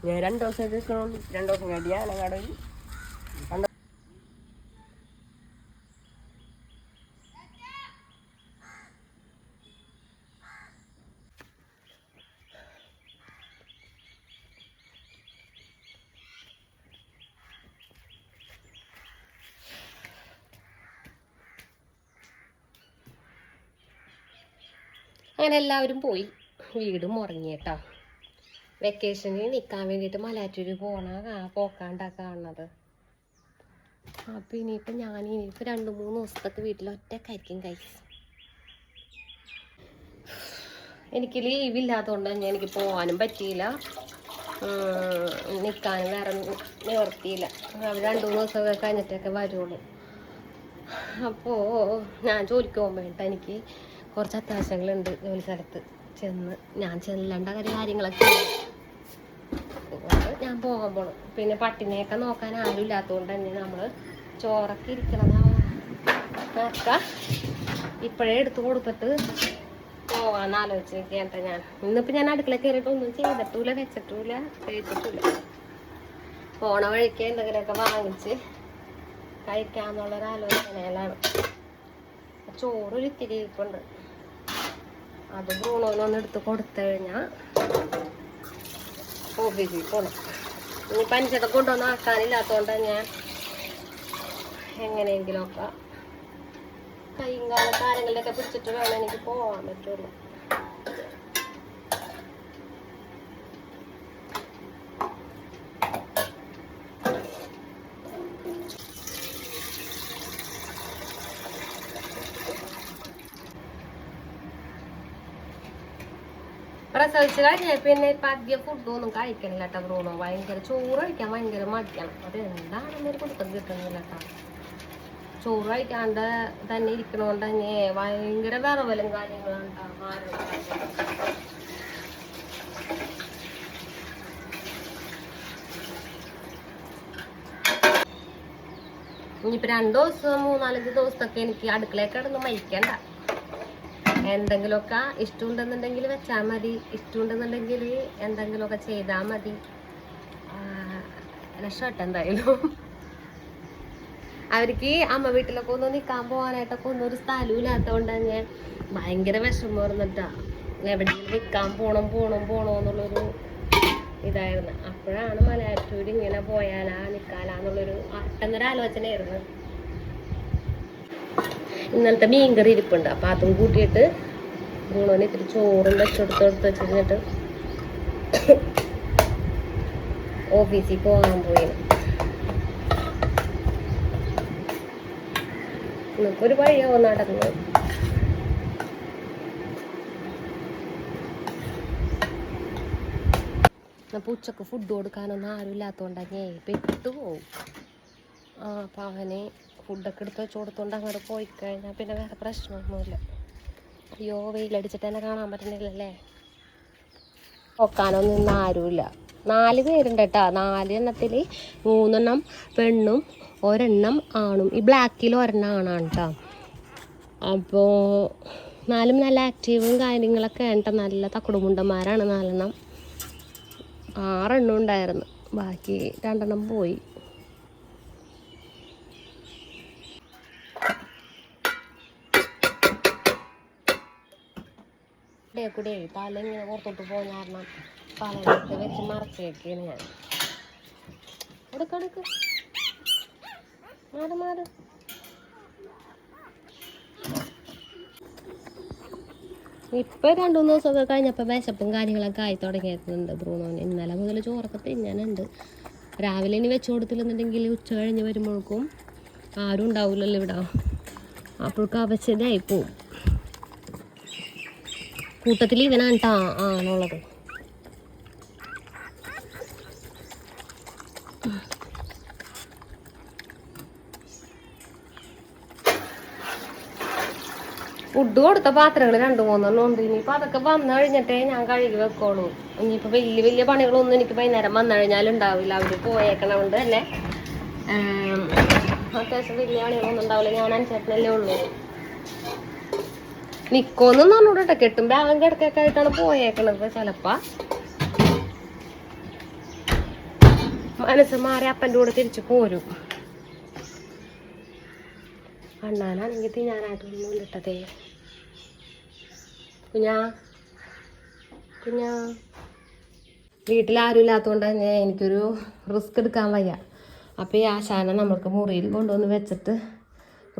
ഞാൻ 2 ദിവസം എടുക്കണുള്ളൂ. 2 ദിവസം കടിയാണ് കടയിൽ. അങ്ങനെ എല്ലാവരും പോയി. വീടും ഉറങ്ങിയേട്ടാ. വെക്കേഷനിൽ നിൽക്കാൻ വേണ്ടിയിട്ട് മലയാറ്റൂര് പോക്കാണ്ടാ കാണുന്നത്. അപ്പം ഇനിയിപ്പോൾ ഇനിയിപ്പോൾ 2-3 ദിവസത്തൊക്കെ വീട്ടിൽ ഒറ്റക്കായിരിക്കും കൈസ്. എനിക്ക് ലീവില്ലാത്തതുകൊണ്ട് തന്നെ എനിക്ക് പോകാനും പറ്റിയില്ല, നിൽക്കാനും വേറെ നിവർത്തിയില്ല. അവർ 2-3 ദിവസമൊക്കെ കഴിഞ്ഞിട്ടൊക്കെ വരുള്ളൂ. അപ്പോൾ ഞാൻ ജോലിക്ക് പോകുമ്പോഴേട്ടാ എനിക്ക് കുറച്ച് അത്യാവശ്യങ്ങളുണ്ട് ജോലി സ്ഥലത്ത് ഞാൻ ചെല്ലേണ്ട കാര്യങ്ങളൊക്കെ ഞാൻ പോകാൻ പോകണം. പിന്നെ പട്ടിനെയൊക്കെ നോക്കാൻ ആരും ഇല്ലാത്തതുകൊണ്ട് തന്നെ നമ്മൾ ചോറൊക്കെ ഇരിക്കണതൊക്കെ ഇപ്പോഴേ എടുത്ത് കൊടുത്തിട്ട് പോകാമെന്ന് ആലോചിച്ചിരിക്കട്ടെ. ഇന്നിപ്പോൾ ഞാൻ അടുക്കള കയറിയിട്ടൊന്നും ചെയ്തിട്ടില്ല, വെച്ചിട്ടില്ല, കഴിച്ചിട്ടില്ല. പോണ വഴിക്ക് എന്തെങ്കിലുമൊക്കെ വാങ്ങിച്ച് കഴിക്കാമെന്നുള്ളൊരാലോചനയിലാണ്. ചോറൊരു ഇത്തിരി ഇരിപ്പുണ്ട്, അത് ബ്രൂണോനൊന്ന് എടുത്ത് കൊടുത്തു കഴിഞ്ഞാൽ ഓഫീസിൽ പോകണം. ഇനി പഞ്ചത കൊണ്ടുവന്ന് ആക്കാനില്ലാത്തതുകൊണ്ട് ഞാൻ എങ്ങനെയെങ്കിലുമൊക്കെ കൈയും കാലം കാര്യങ്ങളിലൊക്കെ പിടിച്ചിട്ട് വേണം എനിക്ക് പോകാൻ പറ്റുള്ളൂ. പ്രസവിച്ച് കഴിഞ്ഞാൽ പിന്നെ ഇപ്പം അധികം ഫുഡൊന്നും കഴിക്കണില്ല കേട്ടോ ബ്രൂണോ. ഭയങ്കര ചോറ് കഴിക്കാൻ ഭയങ്കര മടിക്കണം. അത് എന്താണെന്നൊരു കൊടുത്തത് കിട്ടുന്നില്ല കേട്ടോ. ചോറ് കഴിക്കാണ്ട് തന്നെ ഇരിക്കണോണ്ട് തന്നെ ഭയങ്കര വിറവലും കാര്യങ്ങളും ഉണ്ടാവും. ഇനിയിപ്പോൾ 2 ദിവസം 3-4 ദിവസത്തൊക്കെ എനിക്ക് അടുക്കളയൊക്കെ കിടന്ന് മരിക്കണ്ട. എന്തെങ്കിലുമൊക്കെ ഇഷ്ടമുണ്ടെന്നുണ്ടെങ്കിൽ വെച്ചാൽ മതി, ഇഷ്ടമുണ്ടെന്നുണ്ടെങ്കിൽ എന്തെങ്കിലുമൊക്കെ ചെയ്താൽ മതി. രക്ഷപ്പെട്ട എന്തായാലും. അവർക്ക് അമ്മ വീട്ടിലൊക്കെ ഒന്ന് നിൽക്കാൻ പോകാനായിട്ടൊക്കെ ഒന്നും ഒരു സ്ഥലവും ഇല്ലാത്തതുകൊണ്ട് തന്നെ ഭയങ്കര വിഷമം പറഞ്ഞിട്ടാ എവിടെയെങ്കിലും നിൽക്കാൻ പോകണമെന്നുള്ളൊരു ഇതായിരുന്നു. അപ്പോഴാണ് മലയാറ്റൂർ ഇങ്ങനെ പോയാലാ നിൽക്കാലാന്നുള്ളൊരു പെട്ടെന്നൊരാലോചനയായിരുന്നു. ഇന്നലത്തെ മീൻകറി ഇരിപ്പുണ്ട്, അപ്പം അതും കൂട്ടിയിട്ട് ബ്രൂണോന് ഇത്തിരി ചോറും വെച്ചെടുത്ത് വെച്ചിട്ട് ഓഫീസിൽ പോകാൻ പോയി. ഇന്നൊരു വഴിയാവോ നടന്ന്. അപ്പോൾ ഉച്ചക്ക് ഫുഡ് കൊടുക്കാനൊന്നും ആരും ഇല്ലാത്തതുകൊണ്ടേ പെട്ടുപോകും. അപ്പം അവന് ഫുഡൊക്കെ എടുത്ത് വെച്ച് കൊടുത്തോണ്ട് അങ്ങോട്ട് പോയി കഴിഞ്ഞാൽ പിന്നെ വേറെ പ്രശ്നമൊന്നുമില്ല. അയ്യോ വെയിലടിച്ചിട്ട് തന്നെ കാണാൻ പറ്റുന്നില്ലല്ലേ. നോക്കാനൊന്നും ഇന്ന് ആരുമില്ല. 4 പേരുണ്ട് കേട്ടോ. 4 എണ്ണത്തിൽ 3 എണ്ണം പെണ്ണും 1 എണ്ണം ആണും. ഈ ബ്ലാക്കിൽ 1 എണ്ണം ആണാണ് കേട്ടോ. അപ്പോൾ 4 നല്ല ആക്റ്റീവും കാര്യങ്ങളൊക്കെ കേട്ടോ. നല്ല തക്കുടുമുണ്ടന്മാരാണ് 4 എണ്ണം. 6 എണ്ണം ഉണ്ടായിരുന്നു, ബാക്കി 2 എണ്ണം പോയി. കൂടെ പാല ഇങ്ങനെ പുറത്തോട്ട് പോകുന്ന കാരണം പാലത്ത് വെച്ച് മറച്ചേക്കാണ് ഞാൻ. എടുക്കടുക്ക് മാറ്. ഇപ്പൊ 2-3 ദിവസമൊക്കെ കഴിഞ്ഞപ്പോൾ വിശപ്പും കാര്യങ്ങളൊക്കെ ആയി തുടങ്ങിയിട്ടുണ്ട് ബ്രൂണോന്. ഇന്നലെ മുതൽ ചോറൊക്കെ തിന്നാനുണ്ട്. രാവിലെ ഇനി വെച്ച് കൊടുത്തില്ലെന്നുണ്ടെങ്കിൽ ഉച്ച കഴിഞ്ഞ് വരുമ്പോഴേക്കും ആരും ഉണ്ടാവില്ലല്ലോ ഇവിടെ. അപ്പോഴേക്കും അവശതയായി പോവും. കൂട്ടത്തിൽ ഇവനാണ് കേട്ടോ ആണുള്ളത്. ഫുഡ് കൊടുത്ത പാത്രങ്ങൾ 2-3 ഉണ്ട്. ഇനിയിപ്പോൾ അതൊക്കെ വന്നു കഴിഞ്ഞിട്ടേ ഞാൻ കഴുകി വെക്കോളൂ. ഇനിയിപ്പോൾ വലിയ പണികളൊന്നും എനിക്ക് വൈകുന്നേരം വന്നു കഴിഞ്ഞാലും ഉണ്ടാവില്ല. അവർ പോയേക്കണോണ്ട് തന്നെ അത്യാവശ്യം വലിയ പണികളൊന്നും ഉണ്ടാവില്ല. ഞാൻ അനുസരിച്ചല്ലേ ഉള്ളൂ. നിക്കോന്നും പറഞ്ഞോട്ടെ, കെട്ടും ബാഗും കിടക്കൊക്കെ ആയിട്ടാണ് പോയേക്കണത്. ചിലപ്പോൾ മനസ്സ് മാറി അപ്പൻ്റെ കൂടെ തിരിച്ചു പോരും. അണ്ണാനാണെങ്കിൽ തിന്നാനായിട്ടൊന്നും ഇട്ടതേ. കുഞ്ഞാ വീട്ടിലാരും ഇല്ലാത്തതുകൊണ്ട് തന്നെ എനിക്കൊരു റിസ്ക് എടുക്കാൻ വയ്യ. അപ്പോൾ ഈ ആശാനെ നമ്മൾക്ക് മുറിയിൽ കൊണ്ടുവന്ന് വെച്ചിട്ട്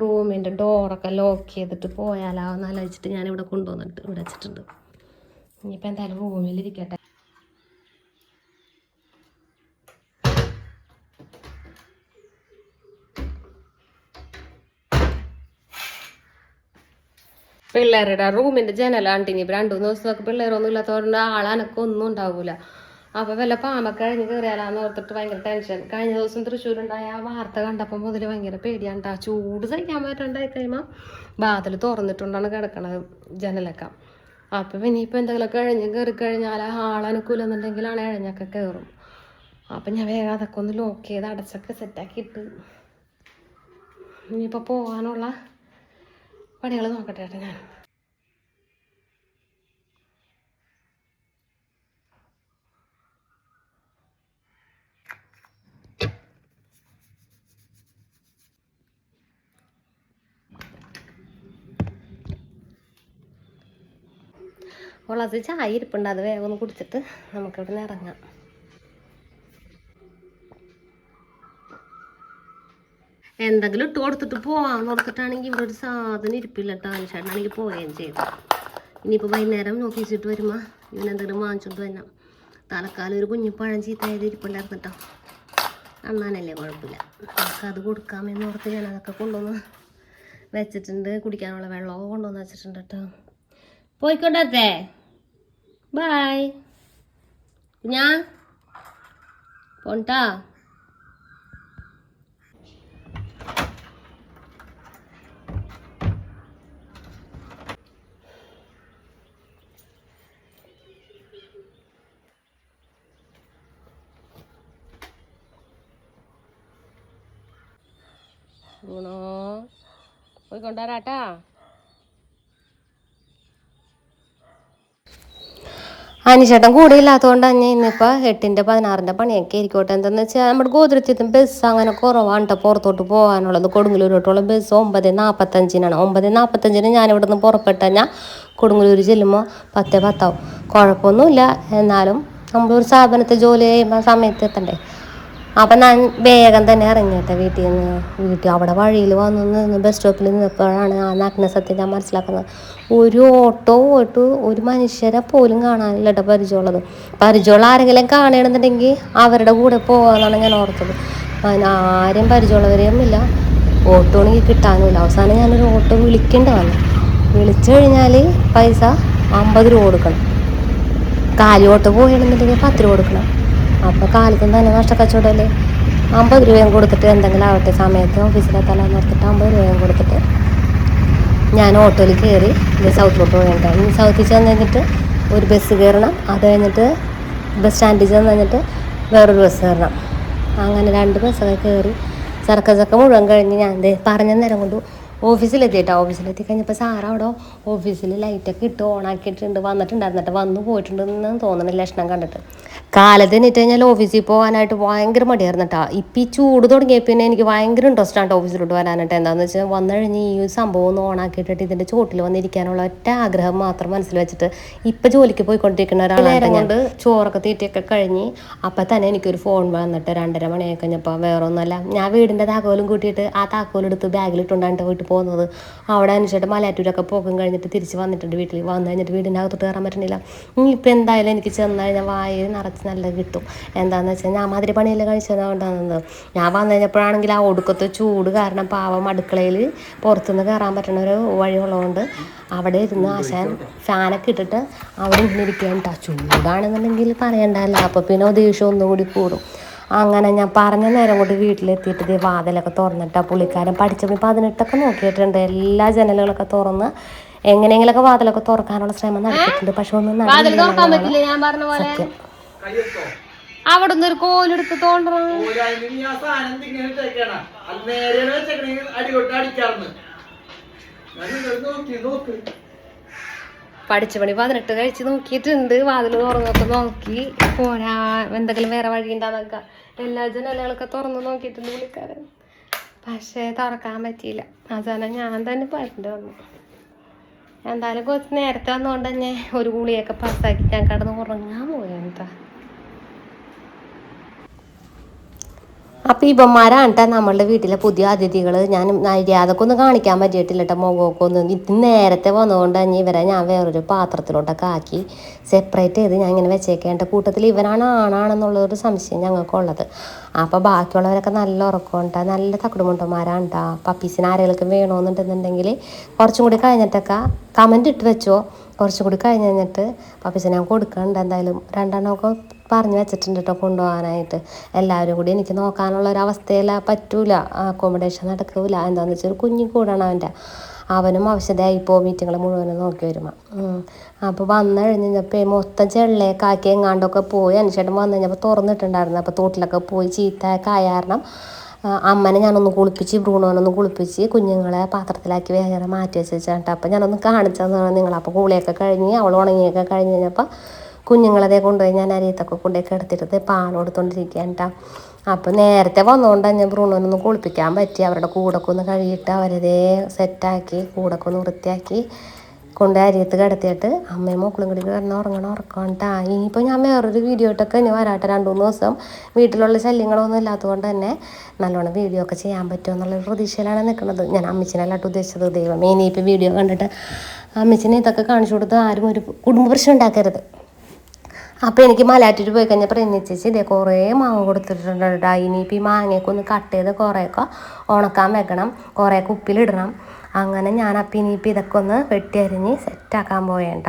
റൂമിൻ്റെ ഡോറൊക്കെ ലോക്ക് ചെയ്തിട്ട് പോയാലാവെന്ന് ആലോചിച്ചിട്ട് ഞാനിവിടെ കൊണ്ടുവന്നിട്ട് ഇവിടെ വെച്ചിട്ടുണ്ട്. ഇനിയിപ്പോൾ എന്തായാലും റൂമിലിരിക്കട്ടെ. പിള്ളേരുടെ റൂമിൻ്റെ ജനലാണ്ട് ഇനിയിപ്പോൾ 2-3 ദിവസമൊക്കെ പിള്ളേരൊന്നും ഇല്ലാത്തതുകൊണ്ട് ആളനക്കൊന്നും ഉണ്ടാവില്ല. അപ്പോൾ വല്ല പാമ്പൊക്കെ കഴിഞ്ഞ് കയറിയാലാന്ന് ഓർത്തിട്ട് ഭയങ്കര ടെൻഷൻ. കഴിഞ്ഞ ദിവസം തൃശ്ശൂരുണ്ടായ ആ വാർത്ത കണ്ടപ്പോൾ മുതൽ ഭയങ്കര പേടിയാണ്. ആ ചൂട് സഹിക്കാൻ പറ്റാണ്ടായി കഴിയുമ്പോൾ വാതിൽ തുറന്നിട്ടുണ്ടാണ് കിടക്കണത് ജനലൊക്കെ. അപ്പം ഇനിയിപ്പോൾ എന്തെങ്കിലുമൊക്കെ കഴിഞ്ഞ് കയറി കഴിഞ്ഞാൽ ആളനുക്കൂലെന്നുണ്ടെങ്കിലാണ് ഇഴഞ്ഞൊക്കെ കയറും. അപ്പം ഞാൻ വേഗം അതൊക്കെ ഒന്ന് ലോക്ക് ചെയ്ത് അടച്ചൊക്കെ സെറ്റാക്കിയിട്ട് ഇനിയിപ്പോൾ പോകാനുള്ള പണികൾ നോക്കട്ടെ ഏട്ടാ ഞാൻ. ഉള്ളത് ചായ ഇരിപ്പുണ്ട്, അത് വേഗം ഒന്ന് കുടിച്ചിട്ട് നമുക്കിവിടെ നിന്ന് ഇറങ്ങാം. എന്തെങ്കിലും ഇട്ട് കൊടുത്തിട്ട് പോവാന്ന് ഓർത്തിട്ടാണെങ്കിൽ ഇവിടെ ഒരു സാധനം ഇരിപ്പില്ല കേട്ടോ. ചേട്ടനാണെങ്കിൽ പോവുകയും ചെയ്തു. ഇനിയിപ്പോൾ വൈകുന്നേരം ഓഫീസിട്ട് വരുമ്പോൾ ഇവനെന്തെങ്കിലും വാങ്ങിച്ചോണ്ട് വരണം. തലക്കാലം ഒരു കുഞ്ഞിപ്പഴം ചീത്തയായത് ഇരിപ്പുണ്ടായിരുന്നു കേട്ടോ. അണ്ണാനല്ലേ കുഴപ്പമില്ല, നമുക്കത് കൊടുക്കാമെന്ന് ഓർത്ത് ഞാനതൊക്കെ കൊണ്ടുവന്ന് വെച്ചിട്ടുണ്ട്. കുടിക്കാനുള്ള വെള്ളമൊക്കെ കൊണ്ടുവന്ന് വെച്ചിട്ടുണ്ട് കേട്ടോ. പോയിക്കൊണ്ടേ ബായ് ഞാൻ പോണ്ടാ. ഗുണോ പോയിക്കൊണ്ടാരാട്ടാ. അനിച്ചേട്ടൻ കൂടെ ഇല്ലാത്തതുകൊണ്ട് തന്നെ ഇന്നിപ്പോൾ 8-ൻ്റെ 16-ൻ്റെ പണിയൊക്കെ ആയിരിക്കോട്ടെ. എന്താണെന്ന് വെച്ചാൽ നമ്മുടെ ഗോതിരത്തിലും ബസ് അങ്ങനെ കുറവാണ് കേട്ടോ പുറത്തോട്ട് പോകാനുള്ളത്. കൊടുങ്ങല്ലൂരോട്ടുള്ള ബസ് 9:45-നാണ്. 9:45-ന് ഞാനിവിടെ നിന്ന് പുറപ്പെട്ട് കഴിഞ്ഞാൽ കൊടുങ്ങല്ലൂർ ചെല്ലുമ്പോൾ 10:10 ആവും. കുഴപ്പമൊന്നുമില്ല, എന്നാലും നമ്മളൊരു സ്ഥാപനത്തിൽ ജോലി ചെയ്യുമ്പോൾ സമയത്ത് എത്തണ്ടേ. അപ്പം ഞാൻ വേഗം തന്നെ ഇറങ്ങിയിട്ടെ വീട്ടിൽ അവിടെ വഴിയിൽ വന്നു ബസ് സ്റ്റോപ്പിൽ നിന്നപ്പോഴാണ് ആ നഗ്നസത്യം ഞാൻ മനസ്സിലാക്കുന്നത്. ഒരു ഓട്ടോ പോയിട്ട് ഒരു മനുഷ്യരെ പോലും കാണാനില്ല കേട്ടോ പരിചയമുള്ള ആരെങ്കിലും കാണണമെന്നുണ്ടെങ്കിൽ അവരുടെ കൂടെ പോകാമെന്നാണ് ഞാൻ ഓർത്തത്. ആരും പരിചയമുള്ളവരെയും ഇല്ല, ഓട്ടോ ആണെങ്കിൽ കിട്ടാനുമില്ല. അവസാനം ഞാനൊരു ഓട്ടോ വിളിക്കേണ്ടി വന്നു. വിളിച്ചു കഴിഞ്ഞാൽ പൈസ 50 രൂപ കൊടുക്കണം. കാലി ഓട്ടോ പോകണമെന്നുണ്ടെങ്കിൽ 10 രൂപ കൊടുക്കണം. അപ്പോൾ കാലത്തും തന്നെ നഷ്ടക്കച്ചവടമല്ലേ. 50 രൂപയും കൊടുത്തിട്ട് എന്തെങ്കിലും ആവട്ടെ, സമയത്ത് ഓഫീസിലെത്താൻ നിർത്തിട്ട് 50 രൂപയും കൊടുത്തിട്ട് ഞാൻ ഓട്ടോയിൽ കയറി സൗത്തിലോട്ട് പോകേണ്ട. ഇനി സൗത്തിൽ ചെന്ന് കഴിഞ്ഞിട്ട് ഒരു ബസ് കയറണം. അത് കഴിഞ്ഞിട്ട് ബസ് സ്റ്റാൻഡിൽ ചെന്ന് കഴിഞ്ഞിട്ട് വേറൊരു ബസ് കയറണം. അങ്ങനെ 2 ബസ്സൊക്കെ കയറി ചക്ക മുഴുവൻ കഴിഞ്ഞ് ഞാൻ പറഞ്ഞ നേരം കൊണ്ട് ഓഫീസിലെത്തിയിട്ടോ. ഓഫീസിലെത്തി കഴിഞ്ഞപ്പോൾ സാറ് അവിടെ ഓഫീസിൽ ലൈറ്റൊക്കെ ഇട്ട് ഓണാക്കിയിട്ടുണ്ട്. വന്നിട്ടുണ്ടായിരുന്നിട്ട് വന്നു പോയിട്ടുണ്ടെന്ന് തോന്നണ ലക്ഷണം കണ്ടിട്ട്. കാലത്ത് എണീറ്റ് കഴിഞ്ഞാൽ ഓഫീസിൽ പോകാനായിട്ട് ഭയങ്കര മടിയായിരുന്നു കേട്ടോ. ഇപ്പം ഈ ചൂട് തുടങ്ങിയ പിന്നെ എനിക്ക് ഭയങ്കര ഇൻട്രസ്റ്റ് ആണ് ഓഫീസിലോട്ട് വരാനായിട്ട്. എന്താണെന്ന് വെച്ചാൽ വന്നു കഴിഞ്ഞ് ഈ സംഭവം ഒന്ന് ഓണാക്കിയിട്ടിട്ട് ഇതിൻ്റെ ചോട്ടിൽ വന്നിരിക്കാനുള്ള ഒറ്റ ആഗ്രഹം മാത്രം മനസ്സിൽ വെച്ചിട്ട് ഇപ്പം ജോലിക്ക് പോയിക്കൊണ്ടിരിക്കുന്ന ഒരാളാണ് കൊണ്ട് ചോറൊക്കെ തീറ്റയൊക്കെ കഴിഞ്ഞ് അപ്പം തന്നെ എനിക്കൊരു ഫോൺ വന്നിട്ട് 2:30 മണിയായി കഴിഞ്ഞപ്പോൾ വേറെ ഒന്നുമല്ല, ഞാൻ വീടിൻ്റെ താക്കോലും കൂട്ടിയിട്ട് ആ താക്കോലെടുത്ത് ബാഗിലിട്ടുണ്ടായിട്ട് പോയിട്ട് പോകുന്നത്. അവിടെ അനുസരിച്ചിട്ട് മലയാറ്റൂരൊക്കെ പോകും കഴിഞ്ഞിട്ട് തിരിച്ച് വന്നിട്ടുണ്ട് വീട്ടിൽ. വന്നു കഴിഞ്ഞിട്ട് വീടിൻ്റെ അകത്തോട്ട് കയറാൻ പറ്റണില്ല. ഇനിയിപ്പോൾ എന്തായാലും എനിക്ക് ചെന്ന് കഴിഞ്ഞാൽ വായ നിറച്ച് നല്ല കിട്ടും. എന്താണെന്ന് വെച്ചാൽ ഞാൻ മാതിരി പണിയെല്ലാം കഴിച്ചതുകൊണ്ടാണെന്നത്. ഞാൻ വന്നു കഴിഞ്ഞപ്പോഴാണെങ്കിൽ ആ ഒടുക്കത്തെ ചൂട് കാരണം പാവം അടുക്കളയിൽ പുറത്തുനിന്ന് കയറാൻ പറ്റുന്ന ഒരു വഴിയുള്ളതുകൊണ്ട് അവിടെ ഇരുന്ന് ആശാൻ ഫാനൊക്കെ ഇട്ടിട്ട് അവിടെ ഇരിക്കുകയാണ് കേട്ടോ. ചൂടാണെന്നുണ്ടെങ്കിൽ പറയണ്ടല്ലോ. അപ്പോൾ പിന്നെ ദേഷ്യം ഒന്നും കൂടി കൂടും. അങ്ങനെ ഞാൻ പറഞ്ഞ നേരം കൊണ്ട് വീട്ടിലെത്തിയിട്ട് വാതിലൊക്കെ തുറന്നിട്ടാണ് പുള്ളിക്കാരൻ പഠിച്ചപ്പോൾ 18 നോക്കിയിട്ടുണ്ട്. എല്ലാ ജനലുകളൊക്കെ തുറന്ന് എങ്ങനെയെങ്കിലൊക്കെ വാതിലൊക്കെ തുറക്കാനുള്ള ശ്രമം നടത്തിയിട്ടുണ്ട്. പക്ഷെ ഒന്നും സത്യം. അവിടെ നിന്ന് ഒരു കോലെടുത്ത് തോണ്ടണം. പഠിച്ച പണി 18 കഴിച്ച് നോക്കിയിട്ടുണ്ട്. വാതിൽ തുറന്നൊക്കെ നോക്കി പോരാ എന്തെങ്കിലും വേറെ വഴി ഉണ്ടാന്നൊക്കെ എല്ലാ ജനലുകളൊക്കെ തുറന്ന് നോക്കിയിട്ടുണ്ട് പുള്ളിക്കാരൻ. പക്ഷേ തുറക്കാൻ പറ്റിയില്ല. അവസാനം ഞാൻ തന്നെ പറഞ്ഞിട്ട് വന്നു. എന്തായാലും കുറച്ച് നേരത്തെ വന്നുകൊണ്ട് തന്നെ ഒരു ഗുളിയൊക്കെ പാസ്സാക്കി ഞാൻ കിടന്ന് ഉറങ്ങാൻ പോയെന്താ. അപ്പം ഇവന്മാരാണ് കേട്ടോ നമ്മളുടെ വീട്ടിലെ പുതിയ അതിഥികൾ. ഞാൻ അതൊക്കെ ഒന്ന് കാണിക്കാൻ പറ്റിയിട്ടില്ല കേട്ടോ. മുഖമൊക്കെ ഒന്ന് ഇത് നേരത്തെ വന്നുകൊണ്ട് തന്നെ ഇവരെ ഞാൻ വേറൊരു പാത്രത്തിലോട്ടൊക്കെ ആക്കി സെപ്പറേറ്റ് ചെയ്ത് ഞാൻ ഇങ്ങനെ വെച്ചേക്കേണ്ട കൂട്ടത്തിൽ ഇവനാണ് ആണാണെന്നുള്ളൊരു സംശയം ഞങ്ങൾക്കുള്ളത്. അപ്പോൾ ബാക്കിയുള്ളവരൊക്കെ നല്ല ഉറക്കമുണ്ട്, നല്ല തക്കുടുമുണ്ടന്മാരാണ് കേട്ടോ. പപ്പീസിന് ആരെങ്കിലും വേണമെന്നുണ്ടെന്നുണ്ടെങ്കിൽ കുറച്ചും കൂടി കഴിഞ്ഞിട്ടൊക്കെ കമൻറ്റ് ഇട്ട് വെച്ചോ. കുറച്ചും കൂടി കഴിഞ്ഞിട്ട് പപ്പീസിനെ ഞാൻ കൊടുക്കുന്നുണ്ട്. എന്തായാലും 2 എണ്ണമൊക്കെ പറഞ്ഞ് വെച്ചിട്ടുണ്ട് കേട്ടോ കൊണ്ടുപോകാനായിട്ട്. എല്ലാവരും കൂടി എനിക്ക് നോക്കാനുള്ള ഒരു അവസ്ഥയിൽ പറ്റൂല, അക്കോമഡേഷൻ നടക്കൂല. എന്താണെന്ന് വെച്ചാൽ ഒരു കുഞ്ഞു കൂടാണ് അവനും ആവശ്യതയായിപ്പോൾ മീറ്റിങ്ങൾ മുഴുവനും നോക്കി വരുമ്പോൾ. അപ്പോൾ വന്നു കഴിഞ്ഞപ്പോൾ മൊത്തം ചെള്ളിലേക്കാക്കി എങ്ങാണ്ടൊക്കെ പോയി. അനുശേഷം വന്നു കഴിഞ്ഞപ്പോൾ തുറന്നിട്ടുണ്ടായിരുന്നു. അപ്പോൾ തോട്ടിലൊക്കെ പോയി ചീത്തയൊക്കെ ആയ കാരണം അമ്മനെ ഞാനൊന്ന് കുളിപ്പിച്ച് ബ്രൂണോനൊന്ന് കുളിപ്പിച്ച് കുഞ്ഞുങ്ങളെ പാത്രത്തിലാക്കി വേറെ മാറ്റി വെച്ചാട്ടോ. അപ്പോൾ ഞാനൊന്ന് കാണിച്ചതാണ് നിങ്ങൾ. അപ്പോൾ കൂളിയൊക്കെ കഴിഞ്ഞ് അവൾ ഉണങ്ങിയൊക്കെ കഴിഞ്ഞ് കഴിഞ്ഞപ്പോൾ കുഞ്ഞുങ്ങളതേ കൊണ്ടുപോയി ഞാൻ അരിയത്തൊക്കെ കൊണ്ടുപോയി കിടത്തിയിട്ട് പാൽ കൊടുത്തോണ്ടിരിക്കുകയാണ് കേട്ടോ. അപ്പോൾ നേരത്തെ വന്നുകൊണ്ട് തന്നെ ബ്രൂണോനൊന്ന് കുളിപ്പിക്കാൻ പറ്റി. അവരുടെ കൂടൊക്കെ ഒന്ന് കഴുകിയിട്ട് അവരതേ സെറ്റാക്കി കൂടൊക്കെ ഒന്ന് വൃത്തിയാക്കി കൊണ്ട് അരിയത്ത് കിടത്തിയിട്ട് അമ്മയും മക്കളും കൂടി കിടന്ന് ഉറക്കണം കേട്ടോ. ഇനിയിപ്പോൾ ഞാൻ വേറൊരു വീഡിയോ ഇട്ടൊക്കെ ഇനി വരാട്ടെ. 2-3 ദിവസം വീട്ടിലുള്ള ശല്യങ്ങളൊന്നും ഇല്ലാത്തതുകൊണ്ട് തന്നെ നല്ലോണം വീഡിയോ ഒക്കെ ചെയ്യാൻ പറ്റുമോ എന്നുള്ളൊരു പ്രതീക്ഷയിലാണ് നിൽക്കുന്നത്. ഞാൻ അമ്മച്ചിനല്ലാട്ട് ഉദ്ദേശിച്ചത്. ദൈവം ഇനിയിപ്പോൾ വീഡിയോ കണ്ടിട്ട് അമ്മച്ചിനെ ഇതൊക്കെ കാണിച്ചു കൊടുത്ത് ആരും ഒരു കുടുംബ പ്രശ്നം ഉണ്ടാക്കരുത്. അപ്പോൾ എനിക്ക് മലയാറ്റൂർ പോയി കഴിഞ്ഞപ്പോൾ പ്രേമിച്ചേച്ചി ഇതേ കുറേ മാങ്ങ കൊടുത്തിട്ടുണ്ട് കേട്ടോ. ഇനിയിപ്പോൾ ഈ മാങ്ങയൊക്കെ ഒന്ന് കട്ട് ചെയ്ത് കുറേയൊക്കെ ഉണക്കാൻ വെക്കണം, കുറേ കുപ്പിലിടണം. അങ്ങനെ ഞാനപ്പോൾ ഇനിയിപ്പോൾ ഇതൊക്കെ ഒന്ന് വെട്ടി അരിഞ്ഞ് സെറ്റാക്കാൻ പോയേണ്ട.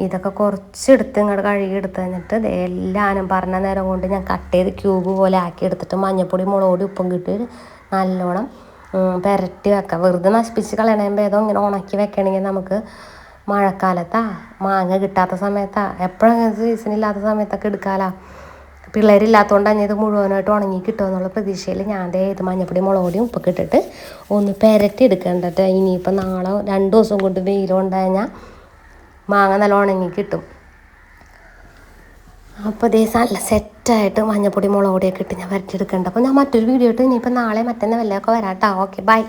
ഇതൊക്കെ കുറച്ചെടുത്ത് ഇങ്ങോട്ട് കഴുകി എടുത്ത് കഴിഞ്ഞിട്ട് എല്ലാവരും പറഞ്ഞ നേരം കൊണ്ട് ഞാൻ കട്ട് ചെയ്ത് ക്യൂബ് പോലെ ആക്കി എടുത്തിട്ട് മഞ്ഞൾപ്പൊടി മുളകുപൊടി ഉപ്പും കിട്ടി നല്ലോണം പുരട്ടി വെക്കാം. വെറുതെ നശിപ്പിച്ച് കളയണേമ്പോൾ ഏതോ ഇങ്ങനെ ഉണക്കി വെക്കണമെങ്കിൽ നമുക്ക് മഴക്കാലത്താ മാങ്ങ കിട്ടാത്ത സമയത്താ എപ്പോഴും സീസണില്ലാത്ത സമയത്തൊക്കെ എടുക്കാമല്ലോ. പിള്ളേരില്ലാത്തതുകൊണ്ട് തന്നെ ഇത് മുഴുവനായിട്ട് ഉണങ്ങി കിട്ടുമെന്നുള്ള പ്രതീക്ഷയിൽ ഞാൻ ഇത് മഞ്ഞപ്പൊടി മുളകുപൊടിയും ഉപ്പൊക്കെ ഇട്ടിട്ട് ഒന്ന് പുരട്ടി എടുക്കേണ്ടത്. ഇനിയിപ്പോൾ നാളെ 2 ദിവസം കൊണ്ട് വെയിൽ കൊണ്ട് കഴിഞ്ഞാൽ മാങ്ങ നല്ല ഉണങ്ങി കിട്ടും. അപ്പോൾ നല്ല സെറ്റായിട്ട് മഞ്ഞപ്പൊടി മുളകുപൊടിയൊക്കെ ഇട്ട് ഞാൻ പുരട്ടി എടുക്കേണ്ട. അപ്പോൾ ഞാൻ മറ്റൊരു വീഡിയോ ഇട്ട് ഇനിയിപ്പോൾ നാളെ മറ്റന്നെ വല്ലതൊക്കെ വരാം കേട്ടോ. Okay bye.